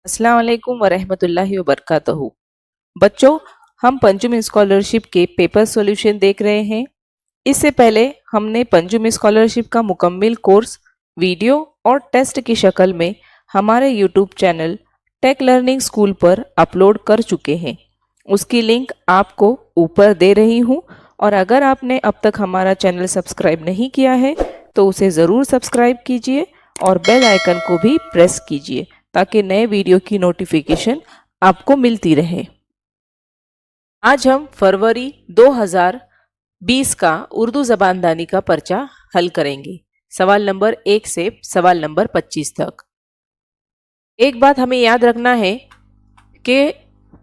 अस्सलाम वालेकुम वरहमतुल्लाहि वबरकातुहू। बच्चों, हम पंचम स्कॉलरशिप के पेपर सॉल्यूशन देख रहे हैं। इससे पहले हमने पंचम स्कॉलरशिप का मुकम्मल कोर्स वीडियो और टेस्ट की शक्ल में हमारे YouTube channel Tech Learning School पर अपलोड कर चुके हैं। उसकी लिंक आपको ऊपर दे रही हूँ, और अगर आपने अब तक हमारा चैनल सब्सक्राइब नहीं किया है तो उसे ज़रूर सब्सक्राइब कीजिए और बेल आइकन को भी प्रेस कीजिए ताकि नए वीडियो की नोटिफिकेशन आपको मिलती रहे। आज हम फरवरी 2020 का उर्दू ज़बानदानी का पर्चा हल करेंगे, सवाल नंबर 1 से सवाल नंबर 25 तक। एक बात हमें याद रखना है कि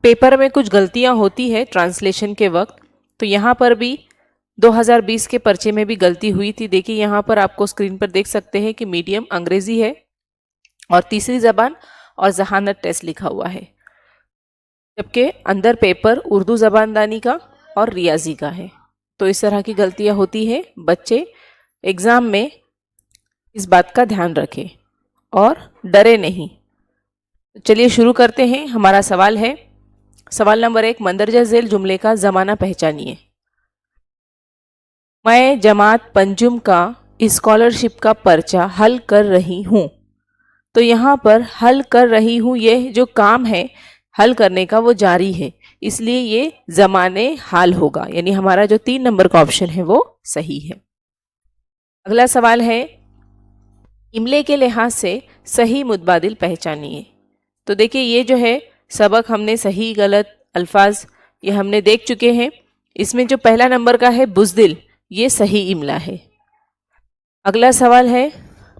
पेपर में कुछ गलतियां होती है ट्रांसलेशन के वक्त, तो यहाँ पर भी 2020 के पर्चे में भी गलती हुई थी। देखिए यहाँ पर आपको स्क्रीन पर देख सकते हैं कि मीडियम अंग्रेजी है और तीसरी ज़बान और जहानत टेस्ट लिखा हुआ है, जबकि अंदर पेपर उर्दू ज़बानदानी का और रियाजी का है। तो इस तरह की गलतियां होती है। बच्चे एग्ज़ाम में इस बात का ध्यान रखें और डरे नहीं। चलिए शुरू करते हैं। हमारा सवाल है, सवाल नंबर 1, मंदरजा झेल जुमले का ज़माना पहचानिए। मैं जमात पंजुम का स्कॉलरशिप का पर्चा हल कर रही हूँ। तो यहाँ पर हल कर रही हूँ, ये जो काम है हल करने का वो जारी है, इसलिए ये ज़माने हाल होगा, यानी हमारा जो 3 नंबर का ऑप्शन है वो सही है। अगला सवाल है, इमले के लिहाज से सही मुतबादिल पहचानिए। तो देखिए ये जो है सबक हमने सही गलत अल्फाज ये हमने देख चुके हैं। इसमें जो पहला नंबर का है बुज़दिल, ये सही इमला है। अगला सवाल है,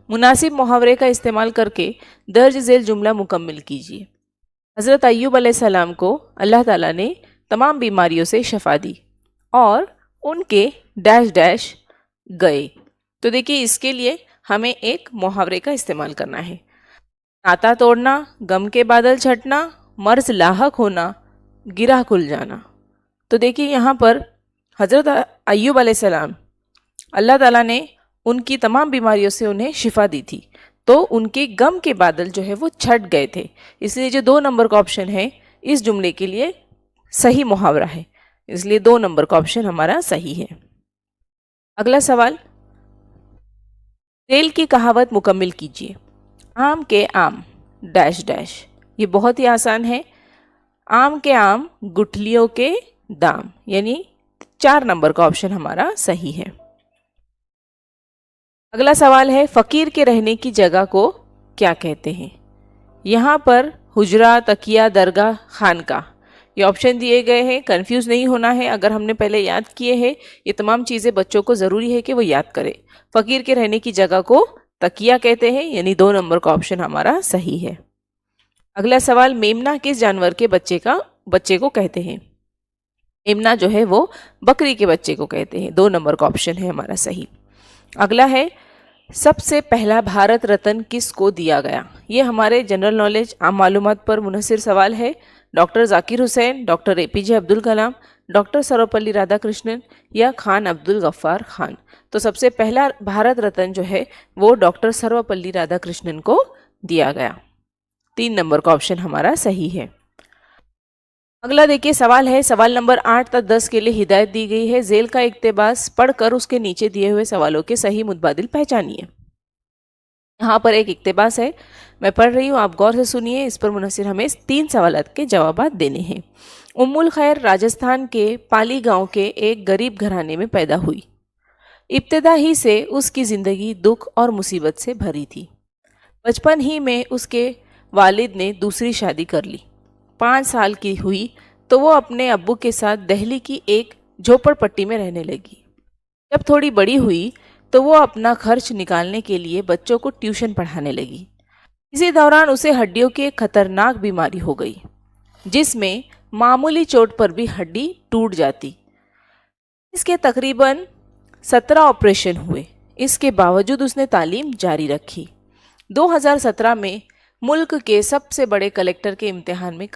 मुनासिब मुहावरे का इस्तेमाल करके दर्ज झेल जुमला मुकम्मल कीजिए। हज़रत अय्यूब अलैहिस्सलाम को अल्लाह ताला ने तमाम बीमारियों से शफा दी और उनके डैश डैश गए। तो देखिए इसके लिए हमें एक मुहावरे का इस्तेमाल करना है। नाता तोड़ना, गम के बादल छटना, मर्ज लाहक होना, गिरा खुल जाना। तो देखिए यहाँ पर हज़रत अय्यूब अलैहिस्सलाम, अल्लाह ताला ने उनकी तमाम बीमारियों से उन्हें शिफा दी थी, तो उनके गम के बादल जो है वो छट गए थे। इसलिए जो 2 नंबर का ऑप्शन है इस जुमले के लिए सही मुहावरा है, इसलिए 2 नंबर का ऑप्शन हमारा सही है। अगला सवाल, तेल की कहावत मुकम्मल कीजिए। आम के आम डैश डैश, ये बहुत ही आसान है। आम के आम गुठलियों के दाम, यानी 4 नंबर का ऑप्शन हमारा सही है। अगला सवाल है, फ़कीर के रहने की जगह को क्या कहते हैं। यहाँ पर हुजरा, तकिया, दरगाह, खानका ये ऑप्शन दिए गए हैं। कंफ्यूज नहीं होना है, अगर हमने पहले याद किए हैं ये तमाम चीज़ें बच्चों को ज़रूरी है कि वो याद करें। फ़कीर के रहने की जगह को तकिया कहते हैं, यानी 2 नंबर का ऑप्शन हमारा सही है। अगला सवाल, मेमना किस जानवर के बच्चे को कहते हैं। मेमना जो है वो बकरी के बच्चे को कहते हैं, 2 नंबर का ऑप्शन है हमारा सही। अगला है, सबसे पहला भारत रत्न किसको दिया गया। ये हमारे जनरल नॉलेज आम मालूमात पर मुनहसिर सवाल है। Doctor Zakir Hussain, doctor APJ Abdul Kalam, doctor Sarvepalli Radhakrishnan या खान अब्दुल गफ्फार खान। तो सबसे पहला भारत रत्न जो है वो डॉक्टर सर्वपल्ली राधाकृष्णन को दिया गया, 3 नंबर का ऑप्शन हमारा सही है। अगला देखिए सवाल है, सवाल नंबर 8 तक 10 के लिए हिदायत दी गई है। झेल का इक्तेबास पढ़कर उसके नीचे दिए हुए सवालों के सही मुतबादिल पहचानिए। यहाँ पर एक इक्तेबास है, मैं पढ़ रही हूँ, आप गौर से सुनिए। इस पर मुनसिर हमें 3 सवालात के जवाब देने हैं। उम्मुल खैर राजस्थान के पाली गांव के एक गरीब घराने में पैदा हुई। इब्तिदा ही से उसकी ज़िंदगी दुख और मुसीबत से भरी थी। बचपन ही में उसके वालिद ने दूसरी शादी कर ली। 5 साल की हुई तो वो अपने अब्बू के साथ दिल्ली की एक झोपड़पट्टी में रहने लगी। जब थोड़ी बड़ी हुई तो वो अपना खर्च निकालने के लिए बच्चों को ट्यूशन पढ़ाने लगी। इसी दौरान उसे हड्डियों की एक खतरनाक बीमारी हो गई, जिसमें मामूली चोट पर भी हड्डी टूट जाती। इसके तकरीबन 17 ऑपरेशन हुए। इसके बावजूद उसने तालीम जारी रखी। 2017 में मुल्क के सबसे बड़े कलेक्टर के इम्तिहान में,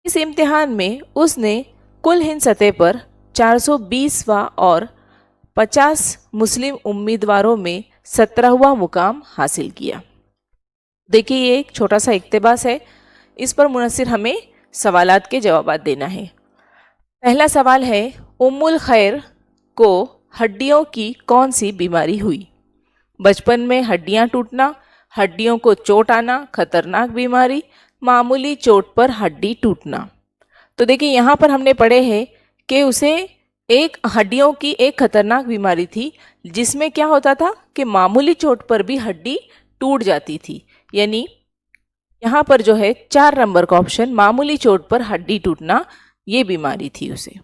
इस इम्तिहान में उसने कुल हिंद सतह पर 420वां और 50 मुस्लिम उम्मीदवारों में 17वां मुकाम हासिल किया। देखिए ये एक छोटा सा इक्तिबास है, इस पर मुनस्सिर हमें सवालात के जवाब देना है। पहला सवाल है, उम्मुल खैर को हड्डियों की कौन सी बीमारी हुई? बचपन में हड्डियां टूटना, हड्डियों को चोट आना, खतरनाक बीमारी, मामूली चोट पर हड्डी टूटना। तो देखिए यहाँ पर हमने पढ़े हैं कि उसे एक हड्डियों की एक खतरनाक बीमारी थी, जिसमें क्या होता था कि मामूली चोट पर भी हड्डी टूट जाती थी। यानी यहाँ पर जो है 4 नंबर का ऑप्शन, मामूली चोट पर हड्डी टूटना, ये बीमारी थी उसे।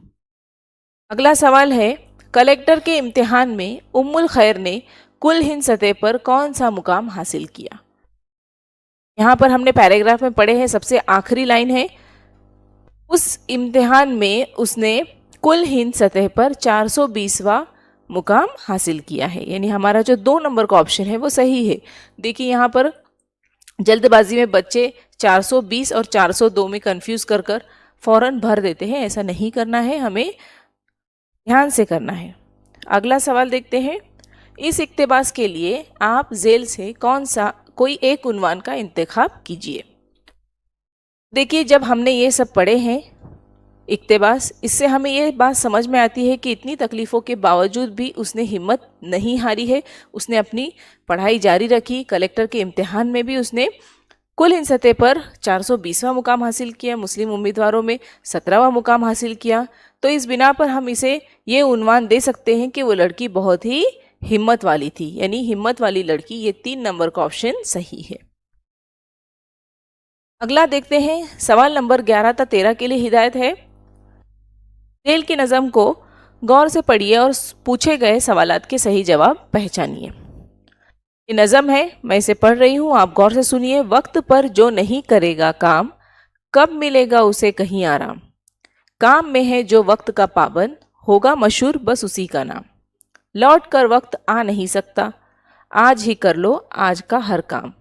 अगला सवाल है, कलेक्टर के इम्तिहान में उम्मुल खैर ने कुल हिंद सतह पर कौन सा मुकाम हासिल किया? यहाँ पर हमने पैराग्राफ में पढ़े हैं, सबसे आखिरी लाइन है, उस इम्तिहान में उसने कुल हिंद सतह पर 420वां मुकाम हासिल किया है। यानी हमारा जो 2 नंबर का ऑप्शन है वो सही है। देखिए यहाँ पर जल्दबाजी में बच्चे 420 और 402 में कंफ्यूज कर कर फौरन भर देते हैं, ऐसा नहीं करना है, हमें ध्यान से करना है। अगला सवाल देखते हैं, इस इक्तिबास के लिए आप जेल से कौन सा कोई एक उन्वान का इंतखाब कीजिए। देखिए जब हमने ये सब पढ़े हैं इक्तिबास, इससे हमें ये बात समझ में आती है कि इतनी तकलीफ़ों के बावजूद भी उसने हिम्मत नहीं हारी है, उसने अपनी पढ़ाई जारी रखी। कलेक्टर के इम्तिहान में भी उसने कुल हिंद सतह पर 420वां मुकाम हासिल किया, मुस्लिम उम्मीदवारों में 17वां मुकाम हासिल किया। तो इस बिना पर हम इसे ये उन्वान दे सकते हैं कि वो लड़की बहुत ही हिम्मत वाली थी, यानी हिम्मत वाली लड़की, ये 3 नंबर का ऑप्शन सही है। अगला देखते हैं, सवाल नंबर 11 तक 13 के लिए हिदायत है, जेल की नज़म को गौर से पढ़िए और पूछे गए सवालात के सही जवाब पहचानिए। ये नज़म है, मैं इसे पढ़ रही हूँ, आप गौर से सुनिए। वक्त पर जो नहीं करेगा काम, कब मिलेगा उसे कहीं आराम। काम में है जो वक्त का पाबंद, होगा मशहूर बस उसी का नाम। लौट कर वक्त आ नहीं सकता, आज ही कर लो आज का हर काम।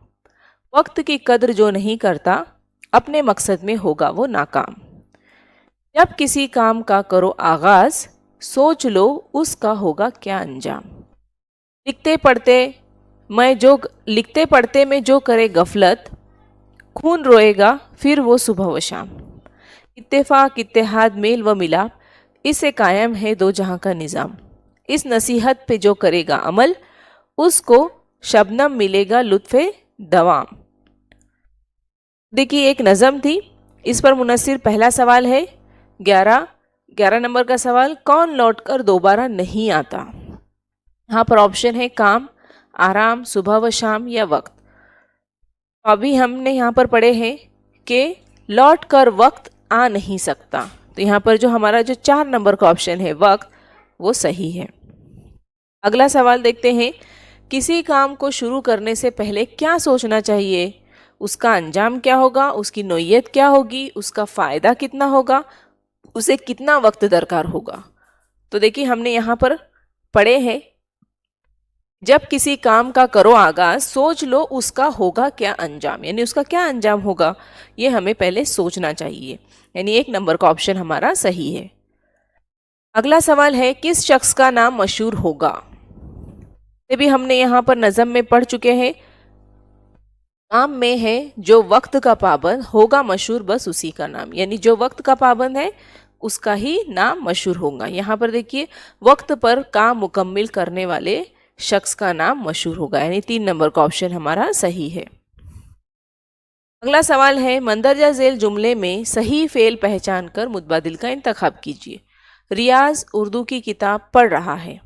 वक्त की कद्र जो नहीं करता, अपने मकसद में होगा वो नाकाम। जब किसी काम का करो आगाज, सोच लो उसका होगा क्या अंजाम। लिखते पढ़ते में जो करे गफलत, खून रोएगा फिर वो सुबह व शाम। इत्तेफाक इत्तेहाद मेल व मिलाप, इससे कायम है दो जहां का निज़ाम। इस नसीहत पे जो करेगा अमल, उसको शबनम मिलेगा लुत्फ़े दवाम। देखिए एक नज़म थी, इस पर मुनस्सिर पहला सवाल है 11 नंबर का सवाल, कौन लौटकर दोबारा नहीं आता। यहाँ पर ऑप्शन है काम, आराम, सुबह व शाम या वक्त। अभी हमने यहाँ पर पढ़े हैं कि लौट कर वक्त आ नहीं सकता, तो यहाँ पर जो हमारा जो 4 नंबर का ऑप्शन है वक्त, वो सही है। अगला सवाल देखते हैं, किसी काम को शुरू करने से पहले क्या सोचना चाहिए? उसका अंजाम क्या होगा, उसकी नोयत क्या होगी, उसका फ़ायदा कितना होगा, उसे कितना वक्त दरकार होगा। तो देखिए हमने यहाँ पर पढ़े हैं, जब किसी काम का करो आगाज, सोच लो उसका होगा क्या अंजाम, यानी उसका क्या अंजाम होगा, ये हमें पहले सोचना चाहिए। यानी 1 नंबर का ऑप्शन हमारा सही है। अगला सवाल है, किस शख्स का नाम मशहूर होगा। ये भी हमने यहाँ पर नज़म में पढ़ चुके हैं। काम में है जो वक्त का पाबंद, होगा मशहूर बस उसी का नाम, यानी जो वक्त का पाबंद है उसका ही नाम मशहूर होगा। यहाँ पर देखिए वक्त पर काम मुकम्मिल करने वाले शख्स का नाम मशहूर होगा, यानी 3 नंबर का ऑप्शन हमारा सही है। अगला सवाल है, मंदरजा झेल जुमले में सही फेल पहचान कर मुतबादिल का इंतखाब कीजिए। रियाज उर्दू की किताब पढ़ रहा है,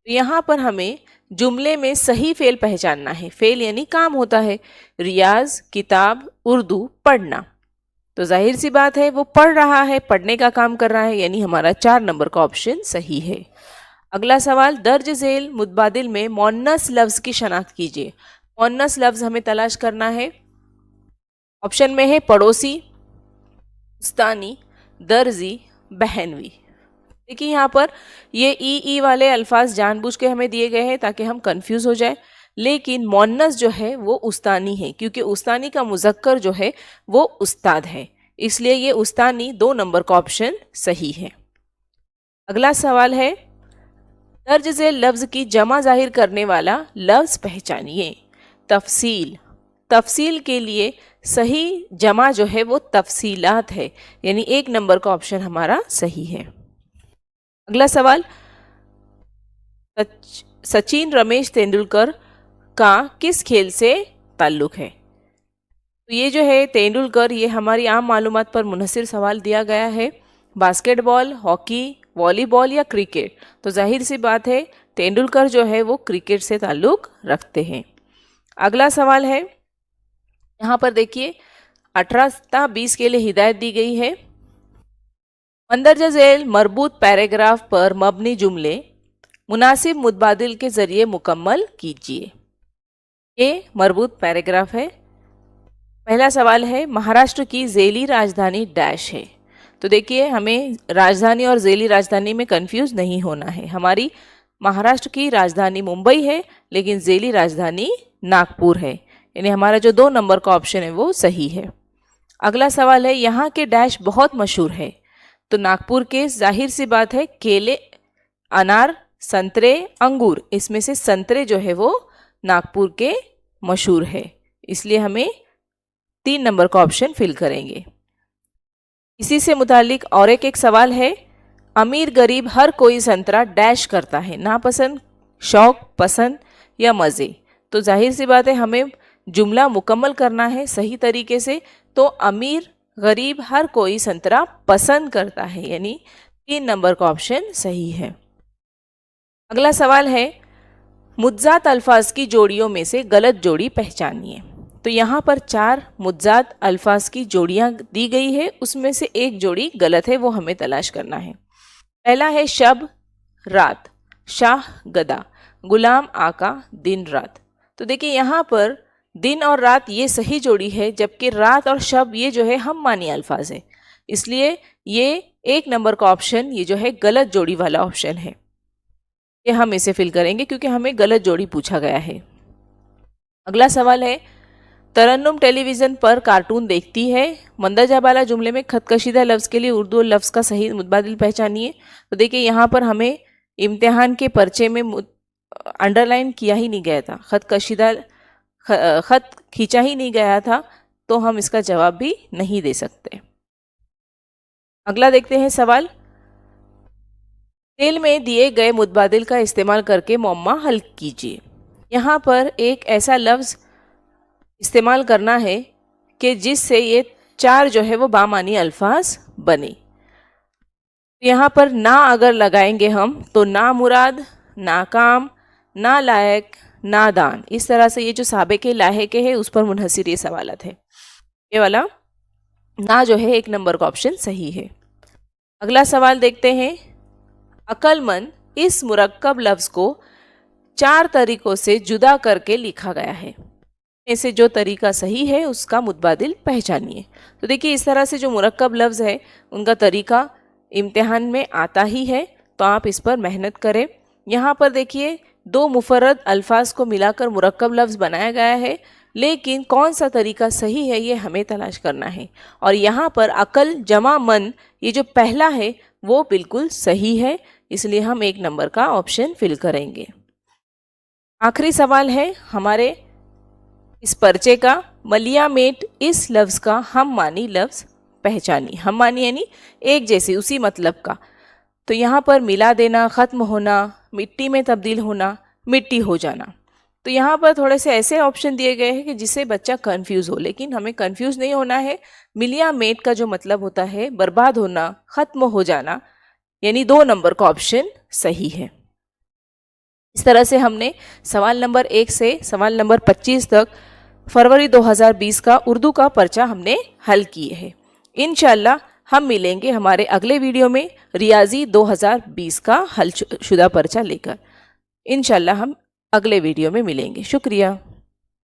यहाँ पर हमें जुमले में सही फेल पहचानना है। फेल यानी काम होता है, रियाज, किताब, उर्दू, पढ़ना। तो जाहिर सी बात है वो पढ़ रहा है, पढ़ने का काम कर रहा है, यानी हमारा 4 नंबर का ऑप्शन सही है। अगला सवाल, दर्ज झेल मुतबादिल में मोन्नस लफ्ज़ की शनाख्त कीजिए। मोन्नस लफ्ज़ हमें तलाश करना है। ऑप्शन में है पड़ोसी, उस्तानी, दर्जी, बहनवी। देखिए यहाँ पर ये ई वाले अल्फाज जानबूझ के हमें दिए गए हैं ताकि हम कंफ्यूज हो जाए, लेकिन मोन्नस जो है वो उस्तानी है, क्योंकि उस्तानी का मुज़क्कर जो है वो उस्ताद है, इसलिए ये उस्तानी 2 नंबर का ऑप्शन सही है। अगला सवाल है, दर्ज झेल लफ्ज़ की जमा जाहिर करने वाला लफ्ज़ पहचानिए। तफसील, तफसील के लिए सही जमा जो है वो तफसीलात है, यानी 1 नंबर का ऑप्शन हमारा सही है। अगला सवाल, सचिन रमेश तेंदुलकर का किस खेल से ताल्लुक है? तो ये जो है तेंदुलकर, ये हमारी आम मालूमात पर मुनहसिर सवाल दिया गया है। बास्केटबॉल, हॉकी, वॉलीबॉल या क्रिकेट? तो जाहिर सी बात है तेंदुलकर जो है वो क्रिकेट से ताल्लुक रखते हैं। अगला सवाल है, यहाँ पर देखिए 18-20 के लिए हिदायत दी गई है। मंदरजा झेल मरबूत पैराग्राफ पर मबनी जुमले मुनासिब मुतबादिल के जरिए मुकम्मल कीजिए। ये मरबूत पैराग्राफ है। पहला सवाल है, महाराष्ट्र की झेली राजधानी डैश है? तो देखिए हमें राजधानी और झेली राजधानी में कंफ्यूज नहीं होना है। हमारी महाराष्ट्र की राजधानी मुंबई है, लेकिन झेली राजधानी नागपुर है, यानी हमारा जो 2 नंबर का ऑप्शन है वो सही है। अगला सवाल है, यहाँ के डैश बहुत मशहूर है? तो नागपुर के जाहिर सी बात है केले, अनार, संतरे, अंगूर, इसमें से संतरे जो है वो नागपुर के मशहूर है, इसलिए हमें 3 नंबर का ऑप्शन फिल करेंगे। इसी से मुतालिक और एक सवाल है, अमीर गरीब हर कोई संतरा डैश करता है? नापसंद, शौक, पसंद या मज़े? तो जाहिर सी बात है हमें जुमला मुकम्मल करना है सही तरीके से, तो अमीर गरीब हर कोई संतरा पसंद करता है, यानी 3 नंबर का ऑप्शन सही है। अगला सवाल है, मुज्जात अल्फाज की जोड़ियों में से गलत जोड़ी पहचानिए। तो यहाँ पर 4 मुज्जात अल्फाज की जोड़ियाँ दी गई है, उसमें से एक जोड़ी गलत है, वो हमें तलाश करना है। पहला है शब रात, शाह गदा, गुलाम आका, दिन रात। तो देखिए यहाँ पर दिन और रात ये सही जोड़ी है, जबकि रात और शब ये जो है हम मानी अल्फाज है, इसलिए ये 1 नंबर का ऑप्शन ये जो है गलत जोड़ी वाला ऑप्शन है, ये हम इसे फिल करेंगे क्योंकि हमें गलत जोड़ी पूछा गया है। अगला सवाल है, तरन्नुम टेलीविज़न पर कार्टून देखती है? मंदरजा बाला जुमले में खतकशीदा लफ्ज़ के लिए उर्दू लफ्ज़ का सही मुतबादिल पहचानिए। तो देखिए यहाँ पर हमें इम्तिहान के पर्चे में अंडरलाइन किया ही नहीं गया था, खत खींचा ही नहीं गया था, तो हम इसका जवाब भी नहीं दे सकते। अगला देखते हैं सवाल, तेल में दिए गए मुतबादिल का इस्तेमाल करके मुअम्मा हल कीजिए। यहाँ पर एक ऐसा लफ्ज़ इस्तेमाल करना है कि जिससे ये 4 जो है वो बामानी अल्फाज बने। यहाँ पर ना अगर लगाएंगे हम तो ना मुराद, नाकाम, ना लायक, नादान, इस तरह से ये जो साबिक़े लाहिक़े है उस पर मुनहसिर ये सवालत है। ये वाला ना जो है 1 नंबर का ऑप्शन सही है। अगला सवाल देखते हैं, अक्लमंद इस मुरक्कब लफ्ज़ को 4 तरीक़ों से जुदा करके लिखा गया है, ऐसे जो तरीका सही है उसका मुतबादिल पहचानिए। तो देखिए इस तरह से जो मुरक्कब लफ्ज़ है उनका तरीका इम्तिहान में आता ही है, तो आप इस पर मेहनत करें। यहाँ पर देखिए 2 मुफर्रद अल्फाज को मिलाकर मुरक्कब लफ्ज़ बनाया गया है, लेकिन कौन सा तरीका सही है ये हमें तलाश करना है। और यहाँ पर अकल जमा मन ये जो पहला है वो बिल्कुल सही है, इसलिए हम 1 नंबर का ऑप्शन फिल करेंगे। आखिरी सवाल है हमारे इस पर्चे का, मलिया मेट इस लफ्ज़ का हम मानी लफ्ज़ पहचानी। हम मानी यानी एक जैसी, उसी मतलब का। तो यहाँ पर मिला देना, ख़त्म होना, मिट्टी में तब्दील होना, मिट्टी हो जाना। तो यहाँ पर थोड़े से ऐसे ऑप्शन दिए गए हैं कि जिससे बच्चा कंफ्यूज हो, लेकिन हमें कंफ्यूज नहीं होना है। मिलिया मेट का जो मतलब होता है बर्बाद होना, ख़त्म हो जाना, यानी 2 नंबर का ऑप्शन सही है। इस तरह से हमने सवाल नंबर 1 से सवाल नंबर 25 तक फरवरी 2020 का उर्दू का पर्चा हमने हल किए हैं। इंशाल्लाह हम मिलेंगे हमारे अगले वीडियो में रियाजी 2020 का हल शुदा पर्चा लेकर। इंशाल्लाह हम अगले वीडियो में मिलेंगे। शुक्रिया।